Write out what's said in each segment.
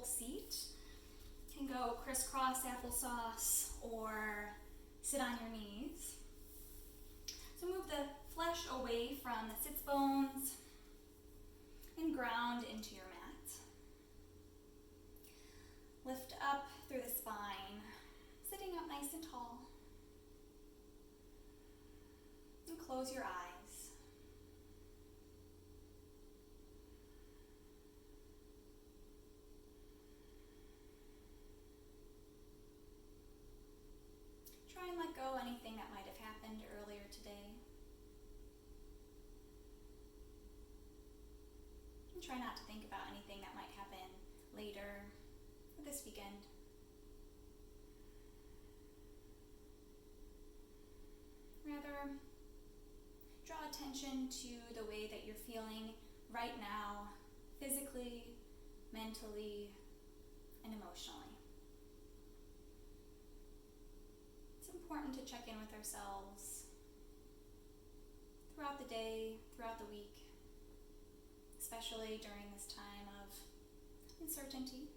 seat. You can go crisscross applesauce or sit on your knees. So move the flesh away from the sits bones and ground into your mat. Lift up through the spine, sitting up nice and tall. And close your eyes. Try and let go anything that might have happened earlier today. And try not to think about anything that might happen later or this weekend. Rather, draw attention to the way that you're feeling right now, physically, mentally, and emotionally. It's important to check in with ourselves throughout the day, throughout the week, especially during this time of uncertainty.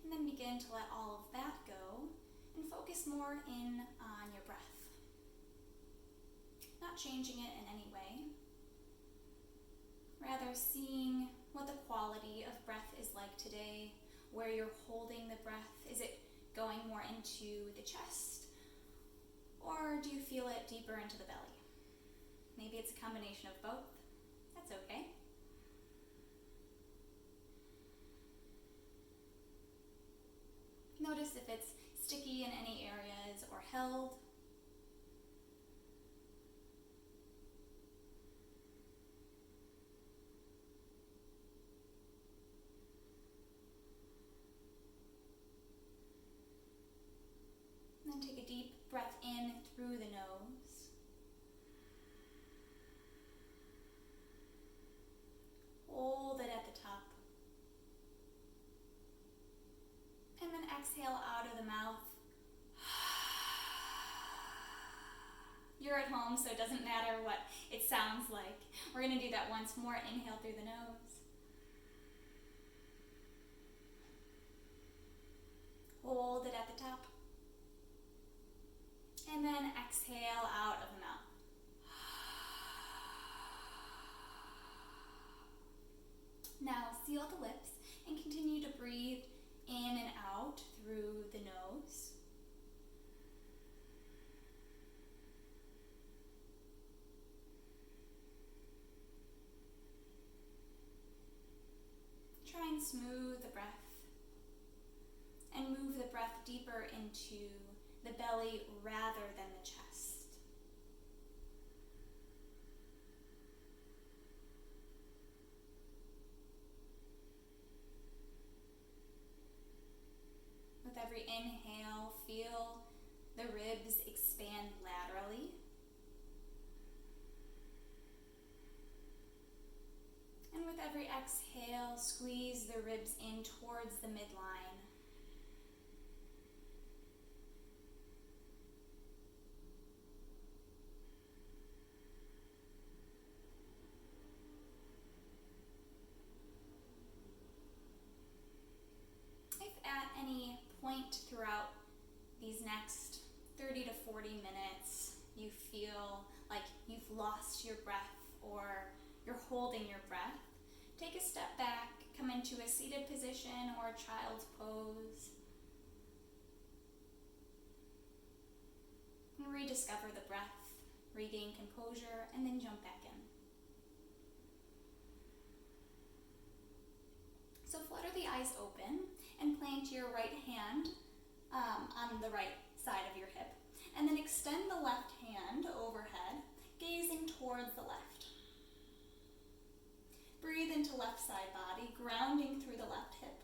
And then begin to let all of that go and focus more in on your breath. Not changing it in any way. Rather seeing what the quality of breath is like today, where you're holding the breath. Is it going more into the chest? Or do you feel it deeper into the belly? Maybe it's a combination of both. That's okay. Notice if it's sticky in any areas or held. And then take a deep breath in through the nose. Hold it at the top. And then exhale out of the mouth. You're at home, so it doesn't matter what it sounds like. We're going to do that once more. Inhale through the nose. Hold it at the top. And then exhale out of the mouth. Now seal the lips and continue to breathe in and out through the nose. Try and smooth the breath and move the breath deeper into the belly rather than the chest. With every inhale, feel the ribs expand laterally. And with every exhale, squeeze the ribs in towards the midline. If at any point throughout these next 30 to 40 minutes you feel like you've lost your breath or you're holding your breath, take a step back, come into a seated position or a child's pose, and rediscover the breath, regain composure, and then jump back in. So flutter the eyes open and plant your right hand on the right side of your hip, and then extend the left hand overhead, gazing towards the left. Breathe into left side body, grounding through the left hip.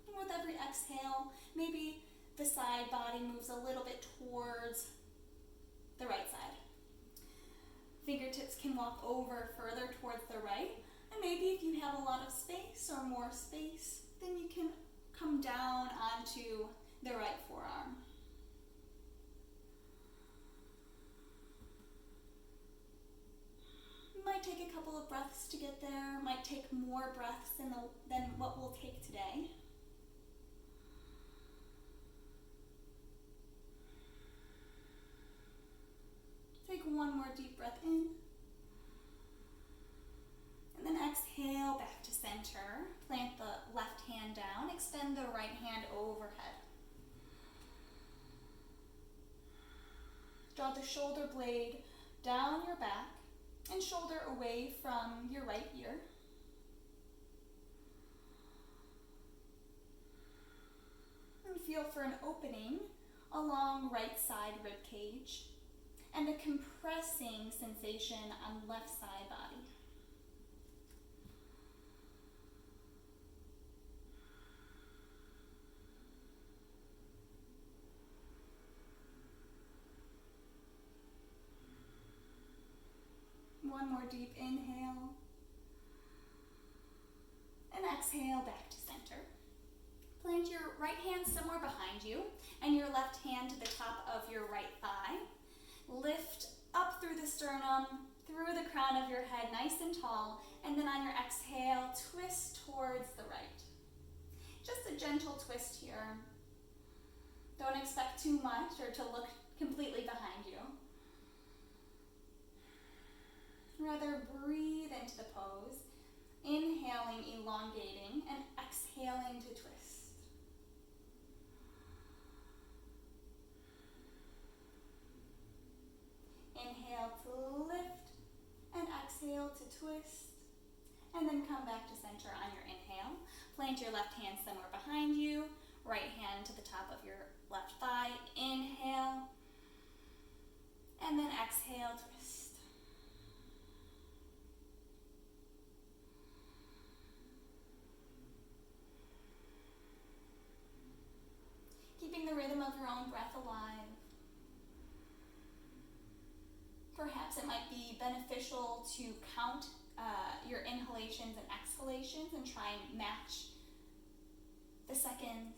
And with every exhale, maybe the side body moves a little bit towards the right side. Fingertips can walk over further towards the right, and maybe if you have a lot of space or more space, then you can come down onto the right forearm. couple of breaths to get there. Might take more breaths than what we'll take today. Take one more deep breath in. And then exhale back to center. Plant the left hand down. Extend the right hand overhead. Draw the shoulder blade down your back and shoulder away from your right ear. And feel for an opening along right side rib cage and a compressing sensation on left side body. One more deep inhale. And exhale back to center. Plant your right hand somewhere behind you and your left hand to the top of your right thigh. Lift up through the sternum, through the crown of your head, nice and tall, and then on your exhale, twist towards the right. Just a gentle twist here. Don't expect too much or to look completely behind you. Rather breathe into the pose, inhaling, elongating, and exhaling to twist. Inhale to lift, and exhale to twist, and then come back to center on your inhale. Plant your left hand somewhere behind you, right hand to the top of your left thigh. Inhale, and then exhale, twist. Keeping the rhythm of your own breath alive. Perhaps it might be beneficial to count your inhalations and exhalations and try and match the seconds.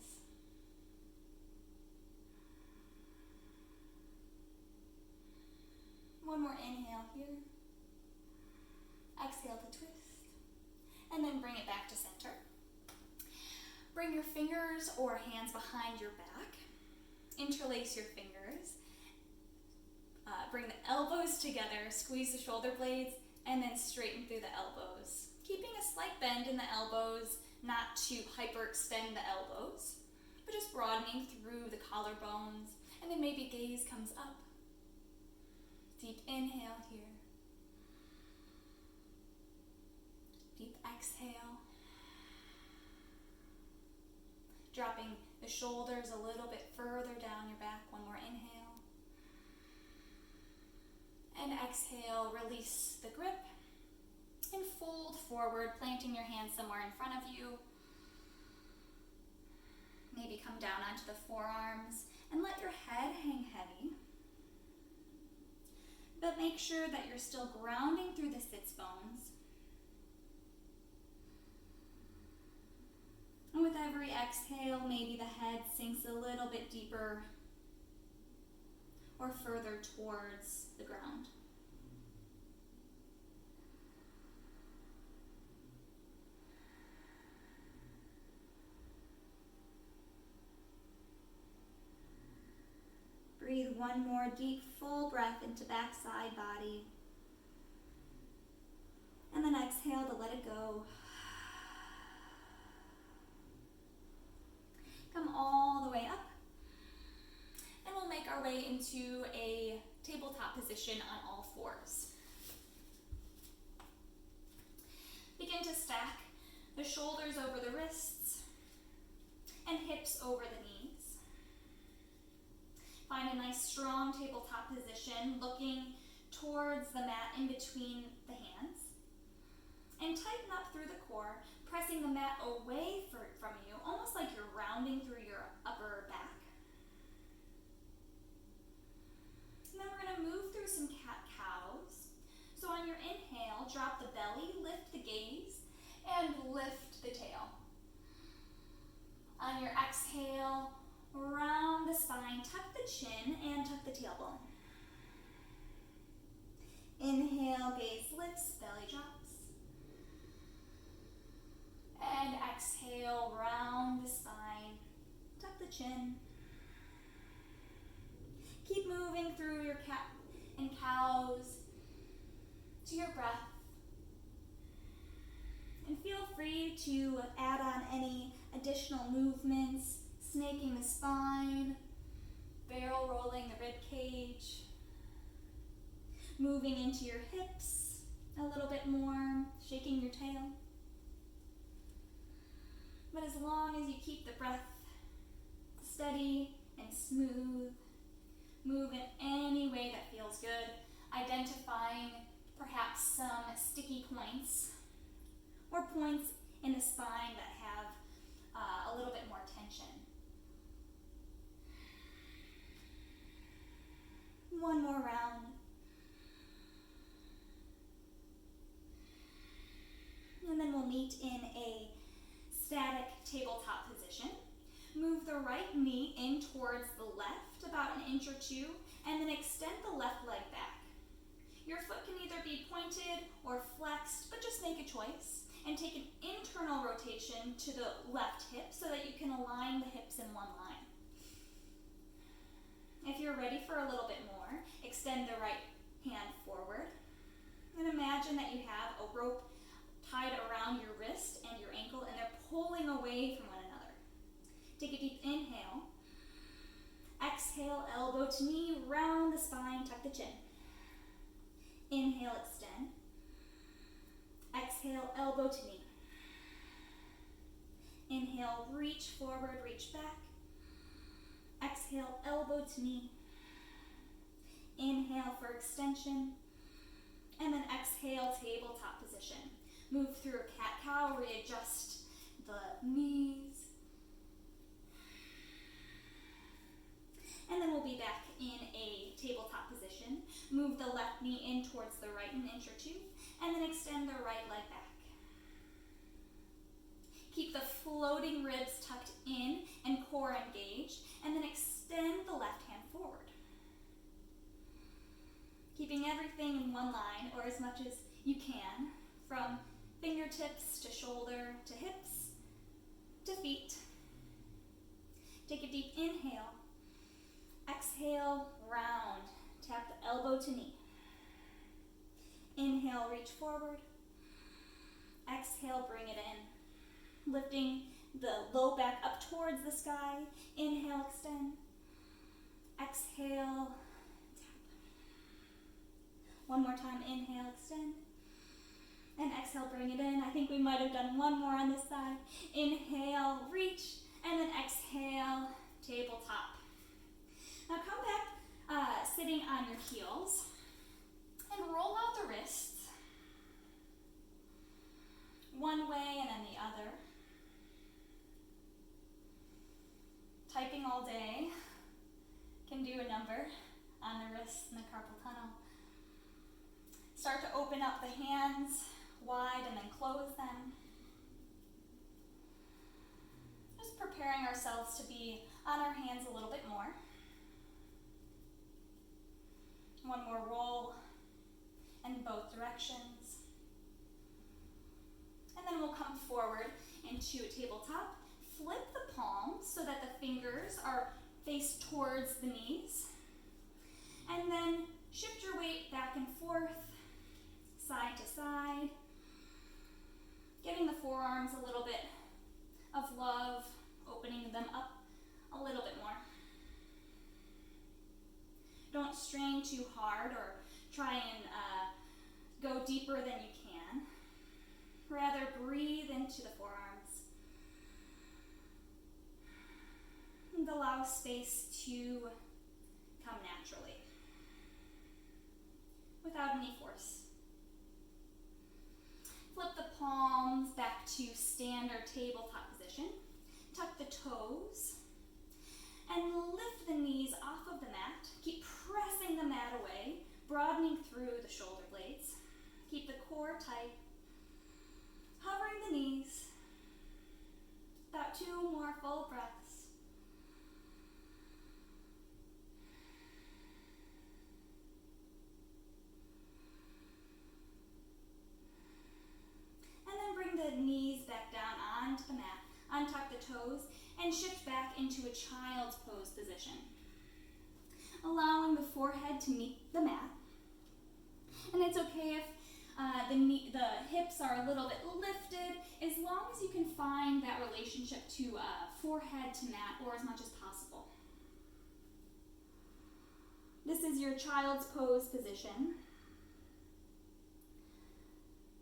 One more inhale here. Exhale to twist. And then bring it back to center. Bring your fingers or hands behind your back. Interlace your fingers. Bring the elbows together, squeeze the shoulder blades, and then straighten through the elbows. Keeping a slight bend in the elbows, not to hyperextend the elbows, but just broadening through the collarbones, and then maybe gaze comes up. Deep inhale here. Deep exhale. Dropping the shoulders a little bit further down your back. One more inhale. And exhale, release the grip and fold forward, planting your hands somewhere in front of you. Maybe come down onto the forearms and let your head hang heavy. But make sure that you're still grounding through the sits bones. And with every exhale, maybe the head sinks a little bit deeper or further towards the ground. Breathe one more deep, full breath into backside body. And then exhale to let it go. Come all the way up. And we'll make our way into a tabletop position on all fours. Begin to stack the shoulders over the wrists and hips over the knees. Find a nice strong tabletop position, looking towards the mat in between the hands. And tighten up through the core, pressing the mat away from you, almost like you're rounding through your upper back. And then we're going to move through some cat-cows. So on your inhale, drop the belly, lift the gaze, and lift the tail. On your exhale, round the spine, tuck the chin, and tuck the tailbone. Inhale, gaze lifts, belly drops. chin. Keep moving through your cat and cows to your breath. And feel free to add on any additional movements, snaking the spine, barrel rolling the rib cage, moving into your hips a little bit more, shaking your tail. But as long as you keep the breath steady and smooth, move in any way that feels good, identifying perhaps some sticky points or points in the spine that have a little bit more tension. One more round. And then we'll meet in a static tabletop position. Move the right knee in towards the left about an inch or two, and then extend the left leg back. Your foot can either be pointed or flexed, but just make a choice. And take an internal rotation to the left hip so that you can align the hips in one line. If you're ready for a little bit more, extend the right hand forward. And imagine that you have a rope tied around your wrist and your ankle, and they're pulling away from one another. Take a deep inhale. Exhale, elbow to knee, round the spine, tuck the chin. Inhale, extend. Exhale, elbow to knee. Inhale, reach forward, reach back. Exhale, elbow to knee. Inhale for extension. And then exhale, tabletop position. Move through a cat-cow, readjust the knees. And then we'll be back in a tabletop position. Move the left knee in towards the right an inch or two, and then extend the right leg back. Keep the floating ribs tucked in and core engaged, and then extend the left hand forward. Keeping everything in one line, or as much as you can, from fingertips to shoulder to hips to feet. Take a deep inhale. Exhale, round. Tap the elbow to knee. Inhale, reach forward. Exhale, bring it in. Lifting the low back up towards the sky. Inhale, extend. Exhale, tap. One more time, inhale, extend. And exhale, bring it in. I think we might have done one more on this side. Inhale, reach, and then exhale, tabletop. Now come back sitting on your heels and roll out the wrists one way and then the other. Typing all day can do a number on the wrists and the carpal tunnel. Start to open up the hands wide and then close them. Just preparing ourselves to be on our hands a little bit more. One more roll in both directions. And then we'll come forward into a tabletop. Flip the palms so that the fingers are faced towards the knees. And then shift your weight back and forth, side to side. Giving the forearms a little bit of love, opening them up a little bit more. Don't strain too hard or try and go deeper than you can. Rather, breathe into the forearms. And allow space to come naturally, without any force. Flip the palms back to standard tabletop position. Tuck the toes. And lift the knees off of the mat. Keep pressing the mat away, broadening through the shoulder blades. Keep the core tight. Hovering the knees. About 2 more full breaths. And then bring the knees back down onto the mat. Untuck the toes and shift back into a child's pose position, allowing the forehead to meet the mat. And it's okay if the hips are a little bit lifted, as long as you can find that relationship to forehead to mat, or as much as possible. This is your child's pose position.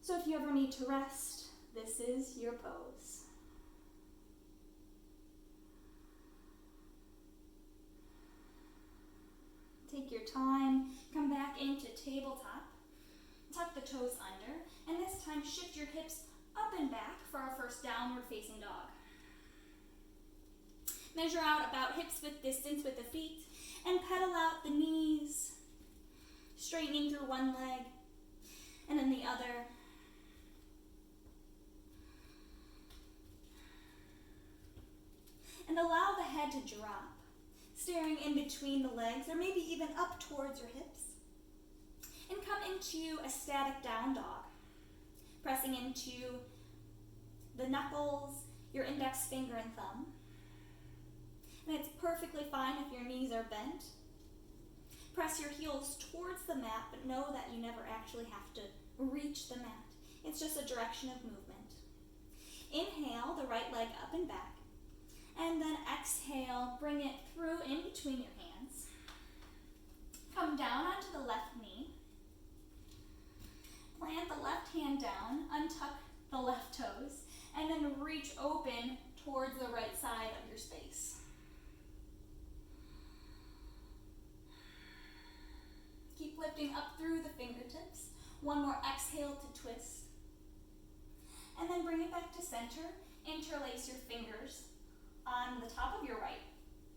So if you ever need to rest, this is your pose. Take your time, come back into tabletop, tuck the toes under, and this time shift your hips up and back for our first downward facing dog. Measure out about hips width distance with the feet, and pedal out the knees, straightening through one leg and then the other. And allow the head to drop, staring in between the legs or maybe even up towards your hips. And come into a static down dog, pressing into the knuckles, your index finger and thumb. And it's perfectly fine if your knees are bent. Press your heels towards the mat, but know that you never actually have to reach the mat. It's just a direction of movement. Inhale the right leg up and back, and then exhale, bring it through in between your hands. Come down onto the left knee. Plant the left hand down, untuck the left toes, and then reach open towards the right side of your space. Keep lifting up through the fingertips. One more exhale to twist. And then bring it back to center. Interlace your fingers on the top of your right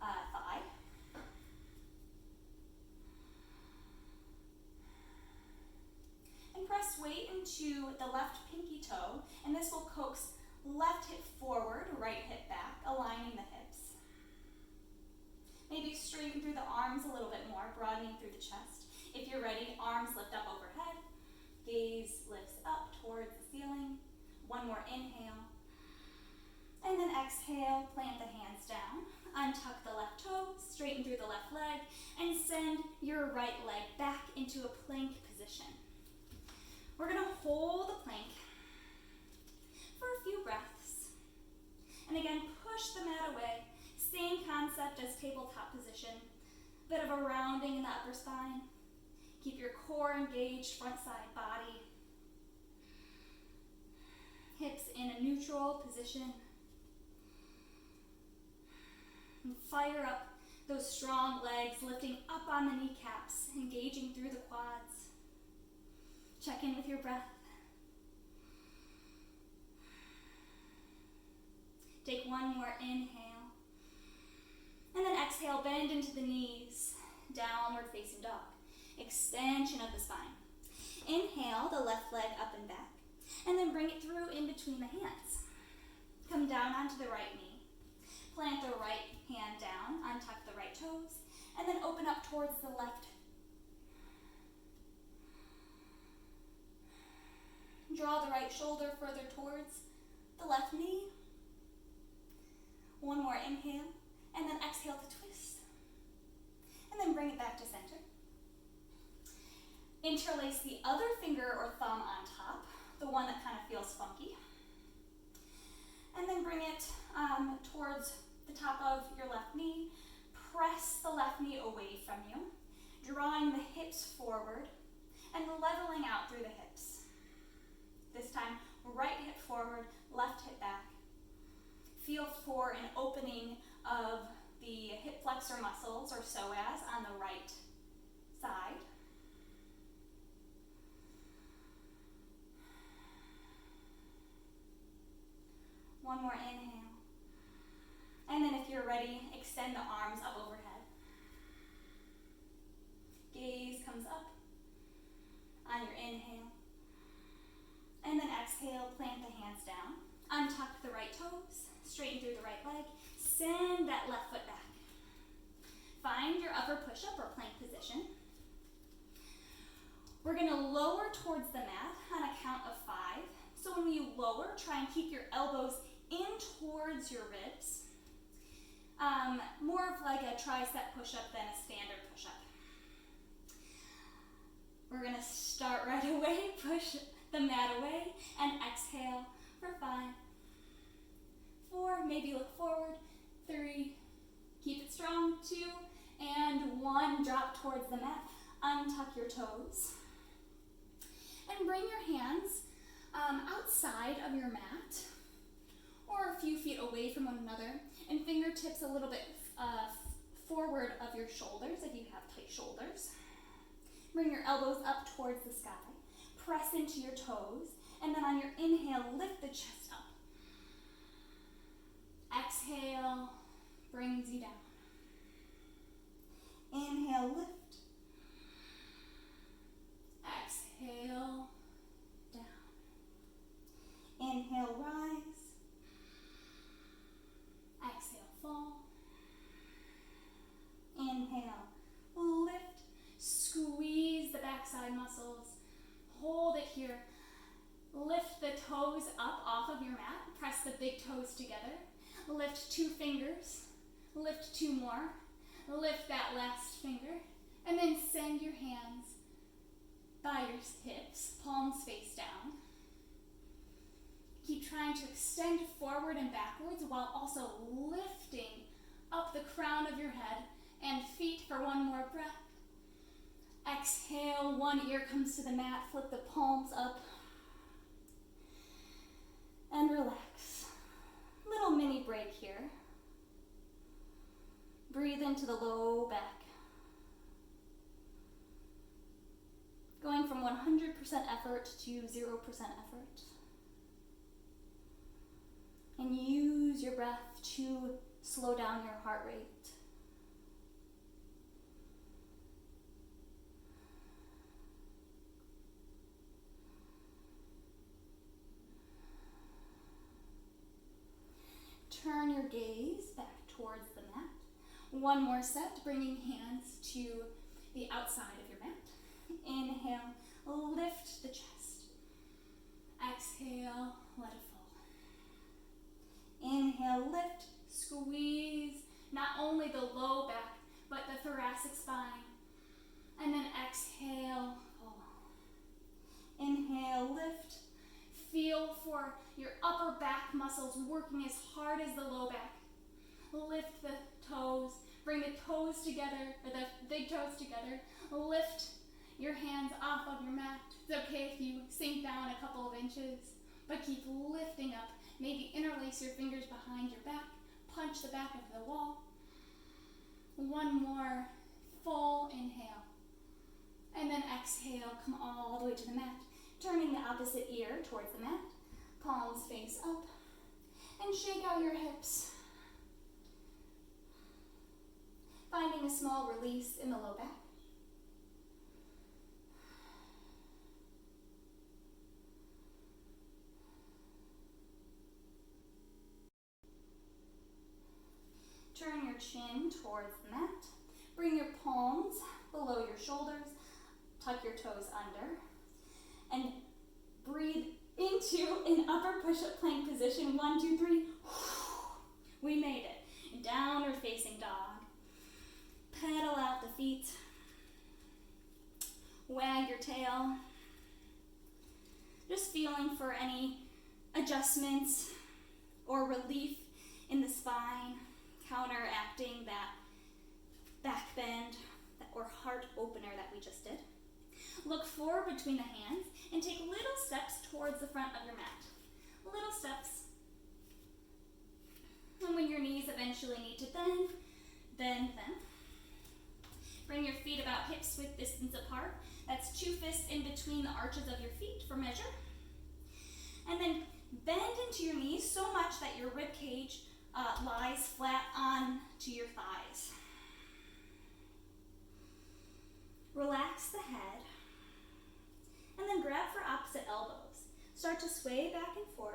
thigh. And press weight into the left pinky toe, and this will coax left hip forward, right hip back, aligning the hips. Maybe straighten through the arms a little bit more, broadening through the chest. If you're ready, arms lift up overhead, gaze lifts up towards the ceiling. One more inhale. And then exhale, plant the hands down, untuck the left toe, straighten through the left leg, and send your right leg back into a plank position. We're gonna hold the plank for a few breaths. And again, push the mat away. Same concept as tabletop position. Bit of a rounding in the upper spine. Keep your core engaged, front side body. Hips in a neutral position. And fire up those strong legs, lifting up on the kneecaps, engaging through the quads. Check in with your breath. Take one more inhale. And then exhale, bend into the knees, downward facing dog. Extension of the spine. Inhale the left leg up and back, and then bring it through in between the hands. Come down onto the right knee. Plant the right hand down, untuck the right toes, and then open up towards the left. Draw the right shoulder further towards the left knee. One more inhale, and then exhale to twist. And then bring it back to center. Interlace the other finger or thumb on top, the one that kind of feels funky. And then bring it towards the top of your left knee. Press the left knee away from you, drawing the hips forward and leveling out through the hips. This time, right hip forward, left hip back. Feel for an opening of the hip flexor muscles or psoas on the right side. One more inhale. And then if you're ready, extend the arms up overhead. Gaze comes up on your inhale. And then exhale, plant the hands down. Untuck the right toes, straighten through the right leg. Send that left foot back. Find your upper push-up or plank position. We're gonna lower towards the mat on a count of 5. So when you lower, try and keep your elbows in towards your ribs. More of like a tricep push-up than a standard push-up. We're gonna start right away, push the mat away, and exhale for 5, 4, maybe look forward, 3, keep it strong, 2, and 1, drop towards the mat, untuck your toes, and bring your hands outside of your mat, or a few feet away from one another, and fingertips a little bit forward of your shoulders if you have tight shoulders. Bring your elbows up towards the sky. Press into your toes, and then on your inhale, lift the chest up. Exhale, brings you down. Inhale, lift. Exhale, down. Inhale, rise. Exhale, fall. Inhale, lift. Squeeze the backside muscles. Hold it here. Lift the toes up off of your mat. Press the big toes together. Lift 2 fingers. Lift 2 more. Lift that last finger. And then send your hands by your hips, palms face down. Keep trying to extend forward and backwards while also lifting up the crown of your head and feet for 1 more breath. Exhale, 1 ear comes to the mat, flip the palms up, and relax. Little mini break here. Breathe into the low back. Going from 100% effort to 0% effort. And use your breath to slow down your heart rate. Turn your gaze back towards the mat. 1 more set, bringing hands to the outside of your mat. Inhale, lift the chest. Exhale, let it fall. Inhale, lift, squeeze not only the low back, but the thoracic spine. And then exhale, fall. Inhale, lift. Feel for your upper back muscles working as hard as the low back. Lift the toes, bring the toes together, or the big toes together. Lift your hands off of your mat. It's okay if you sink down a couple of inches, but keep lifting up. Maybe interlace your fingers behind your back, punch the back of the wall. 1 more full inhale. And then exhale, come all the way to the mat. Turning the opposite ear towards the mat, palms face up, and shake out your hips. Finding a small release in the low back. Turn your chin towards the mat. Bring your palms below your shoulders. Tuck your toes under. And breathe into an upper push-up plank position. 1, 2, 3. We made it. Downward facing dog. Pedal out the feet. Wag your tail. Just feeling for any adjustments or relief in the spine, counteracting that back bend or heart opener that we just did. Look forward between the hands and take little steps towards the front of your mat. Little steps. And when your knees eventually need to bend, bend them. Bring your feet about hips width distance apart. That's 2 fists in between the arches of your feet for measure. And then bend into your knees so much that your rib cage lies flat onto your thighs. Relax the head. And then grab for opposite elbows. Start to sway back and forth.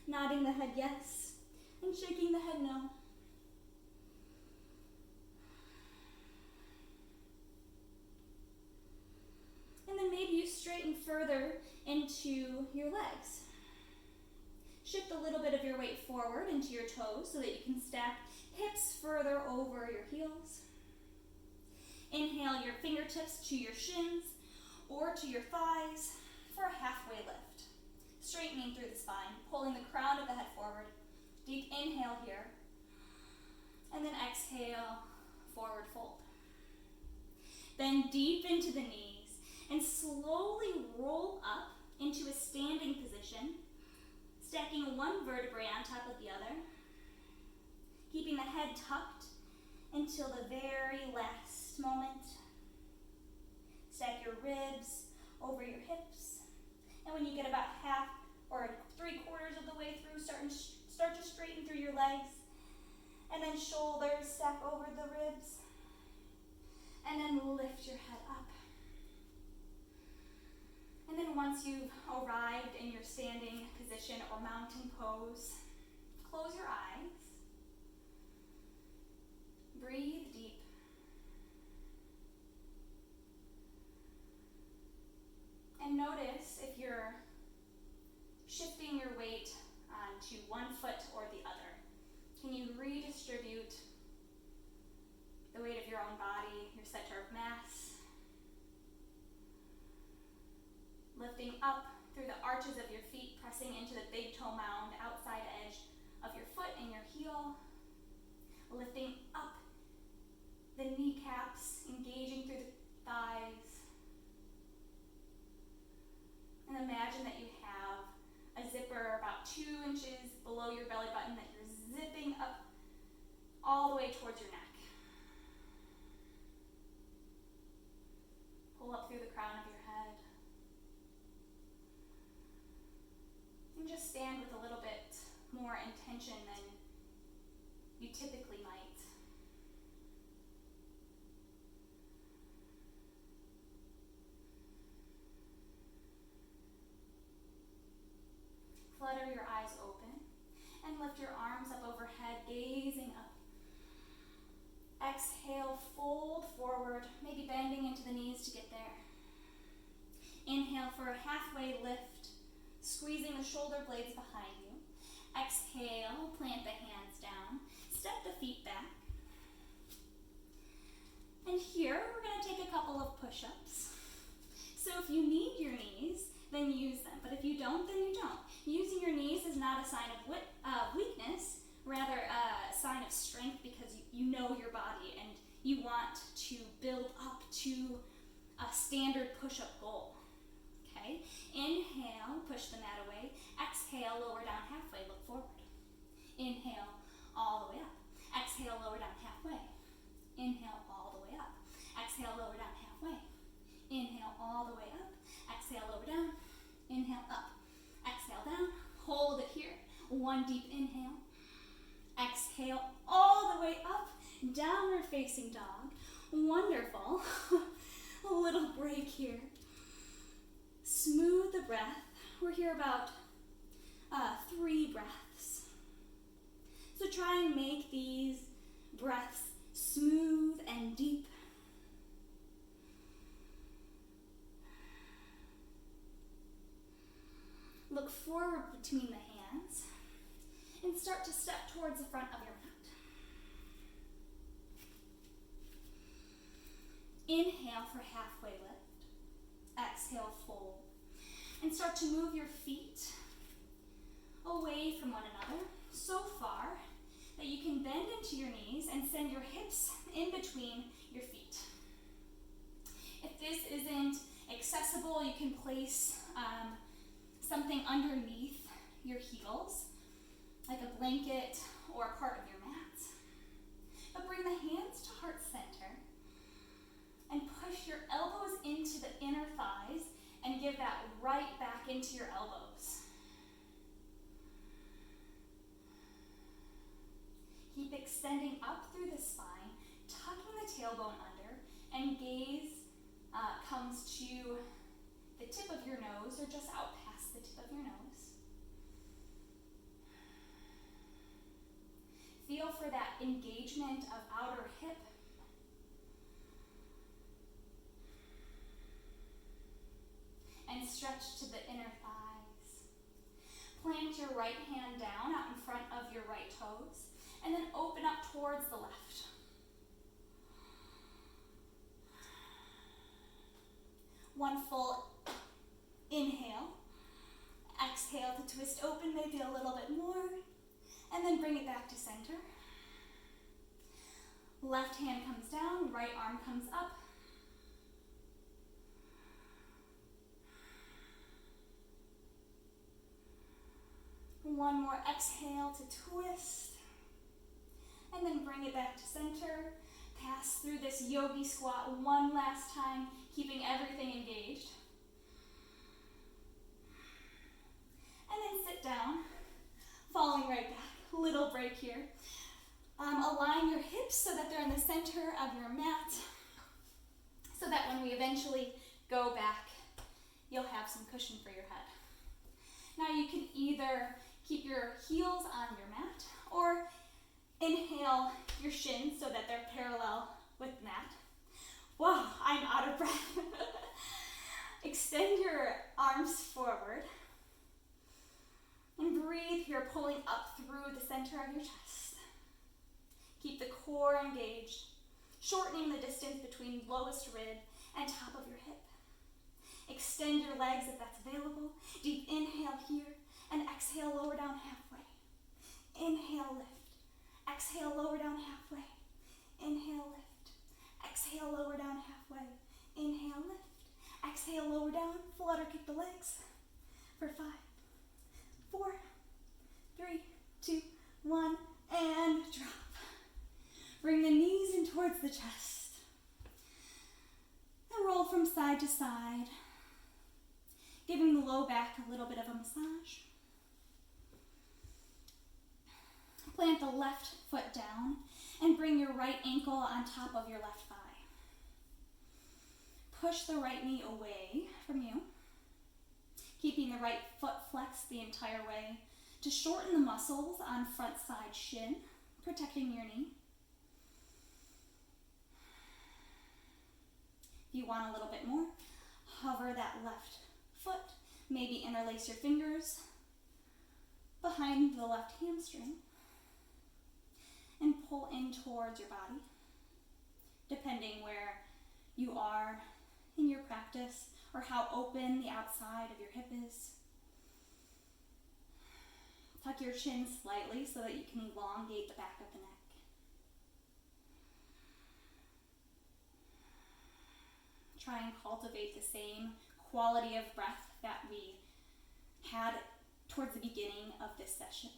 Nodding the head yes, and shaking the head no. And then maybe you straighten further into your legs. shift a little bit of your weight forward into your toes so that you can stack hips further over your heels. Inhale your fingertips to your shins or to your thighs for a halfway lift. Straightening through the spine, pulling the crown of the head forward. Deep inhale here. And then exhale, forward fold. Bend deep into the knees and slowly roll up into a standing position, stacking one vertebrae on top of the other, keeping the head tucked until the very last moment. Stack your ribs over your hips, and when you get about half or 3/4 of the way through, start to straighten through your legs, and then shoulders stack over the ribs, and then lift your head up. And then once you've arrived in your standing position or mountain pose, close your eyes. Breathe deep. And notice if you're shifting your weight to one foot or the other. Can you redistribute the weight of your own body, your center of mass? Lifting up through the arches of your feet, pressing into the big toe mound, outside edge of your foot and your heel. Lifting up the kneecaps, engaging through the thighs. And imagine that you have a zipper about 2 inches below your belly button that you're zipping up all the way towards your neck. Pull up through the crown of your head. And just stand with a little bit more intention than you typically might. Flutter your eyes open and lift your arms up overhead, gazing up. Exhale, fold forward, maybe bending into the knees to get there. Inhale for a halfway lift, squeezing the shoulder blades behind you. Exhale, plant the hands down, step the feet back. And here, we're going to take a couple of push-ups. So if you need your knees, then use them. But if you don't, then you don't. Using your knees is not a sign of weakness, rather a sign of strength, because you know your body and you want to build up to a standard push-up goal. Okay? Inhale, push the mat away. Exhale, lower down halfway, look forward. Inhale, all the way up. Exhale, lower down halfway. Inhale, all the way up. Exhale, lower down halfway. Inhale, all the way up. Exhale, lower down. Inhale, up. Exhale, down. Hold it here. One deep inhale. Exhale, all the way up. Downward facing dog. Wonderful. A little break here. Smooth the breath. We're here about 3 breaths. So try and make these breaths smooth and deep. Look forward between the hands and start to step towards the front of your mat. Inhale for halfway lift. Exhale, fold. And start to move your feet away from one another so far that you can bend into your knees and send your hips in between your feet. If this isn't accessible, you can place something underneath your heels, like a blanket or a part of your mat. But bring the hands to heart center and push your elbows into the inner thighs and give that right back into your elbows. Keep extending up through the spine, tucking the tailbone under, and gaze comes to the tip of your nose or just out past the tip of your nose. Feel for that engagement of outer hip. And stretch to the inner thighs. Plant your right hand down out in front of your right toes, and then open up towards the left. One full inhale. Exhale to twist open, maybe a little bit more, and then bring it back to center. Left hand comes down, right arm comes up. One more exhale to twist, and then bring it back to center. Pass through this yogi squat one last time, keeping everything engaged. And then sit down, falling right back. Little break here. Align your hips so that they're in the center of your mat, so that when we eventually go back, you'll have some cushion for your head. Now you can either keep your heels on your mat, or inhale your shins so that they're parallel with the mat. Whoa, I'm out of breath. Extend your arms forward. And breathe here, pulling up through the center of your chest. Keep the core engaged, shortening the distance between lowest rib and top of your hip. Extend your legs if that's available. Deep inhale here, and exhale, lower down halfway. Inhale, lift. Exhale, lower down halfway. Inhale, lift. Exhale, lower down halfway. Inhale, lift. Exhale, lower down. Flutter kick the legs for 5, 4, 3, 2, 1, and drop. Bring the knees in towards the chest. And roll from side to side, giving the low back a little bit of a massage. Plant the left foot down and bring your right ankle on top of your left thigh. Push the right knee away from you, keeping the right foot flexed the entire way to shorten the muscles on front side shin, protecting your knee. If you want a little bit more, hover that left foot, maybe interlace your fingers behind the left hamstring, and pull in towards your body, depending where you are in your practice or how open the outside of your hip is. Tuck your chin slightly so that you can elongate the back of the neck. Try and cultivate the same quality of breath that we had towards the beginning of this session.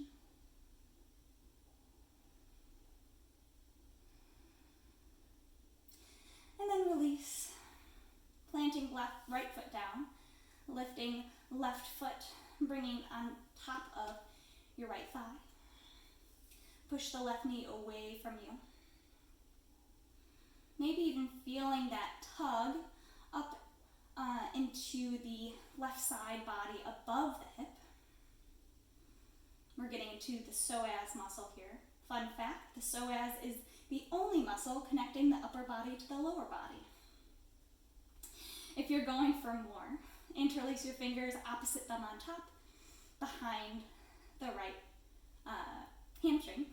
And then release, planting right foot down, lifting left foot, bringing on top of your right thigh. Push the left knee away from you. Maybe even feeling that tug up into the left side body above the hip. We're getting into the psoas muscle here. Fun fact, the psoas is the only muscle connecting the upper body to the lower body. If you're going for more, interlace your fingers opposite thumb on top, behind the right hamstring.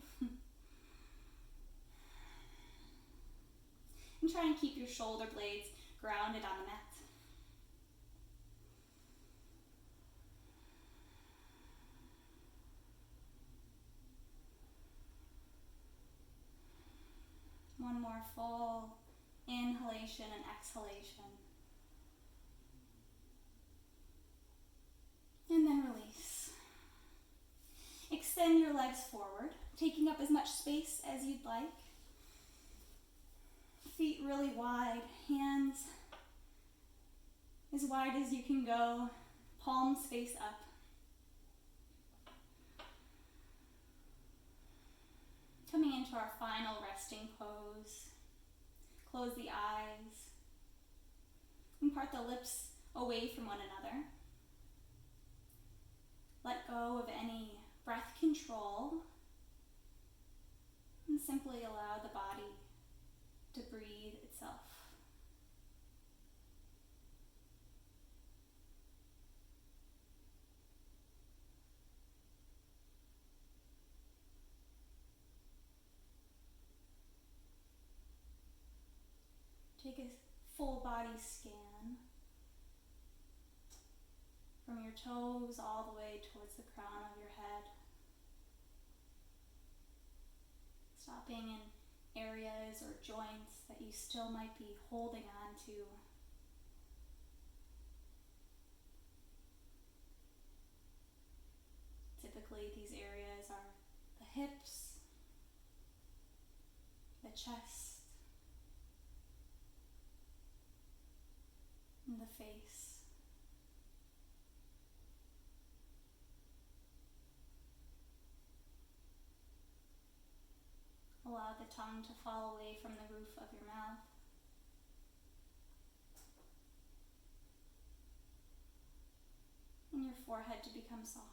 And try and keep your shoulder blades grounded on the mat. One more full inhalation and exhalation. And then release. Extend your legs forward, taking up as much space as you'd like. Feet really wide, hands as wide as you can go, palms face up. Coming into our final resting pose. Close the eyes and part the lips away from one another. Let go of any breath control and simply allow the body to breathe itself. scan from your toes all the way towards the crown of your head. Stopping in areas or joints that you still might be holding on to. Typically, these areas are the hips, the chest, and the face. Allow the tongue to fall away from the roof of your mouth. And your forehead to become soft.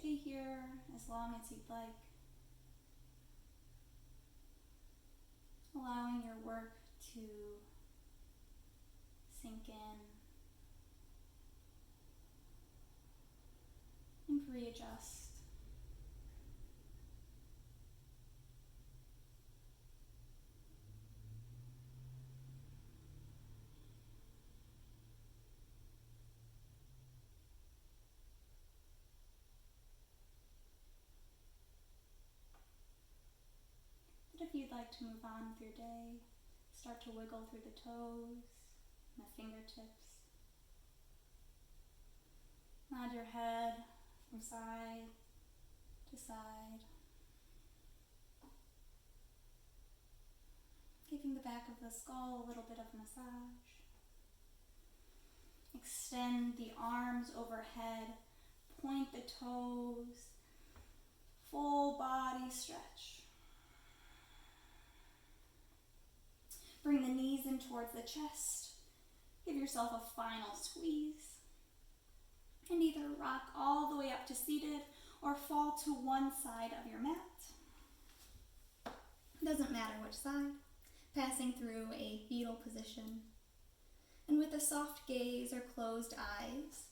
Stay here as long as you'd like. Allowing your work to sink in and readjust. If you'd like to move on with your day, start to wiggle through the toes and the fingertips. Nod your head from side to side, giving the back of the skull a little bit of massage. Extend the arms overhead, point the toes, full body stretch. Bring the knees in towards the chest. Give yourself a final squeeze. And either rock all the way up to seated or fall to one side of your mat. Doesn't matter which side. Passing through a fetal position. And with a soft gaze or closed eyes,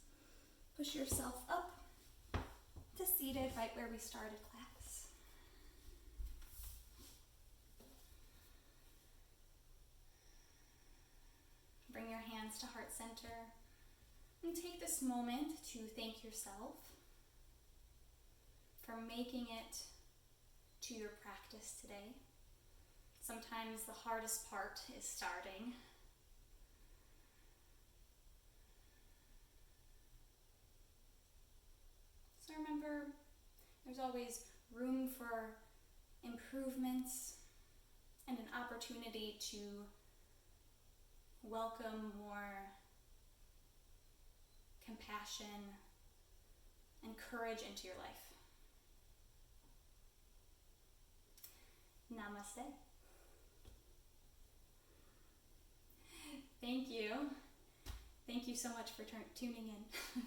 push yourself up to seated right where we started class. Bring your hands to heart center and take this moment to thank yourself for making it to your practice today. Sometimes the hardest part is starting. So remember, there's always room for improvements and an opportunity to welcome more compassion and courage into your life. Namaste. Thank you. Thank you so much for tuning in.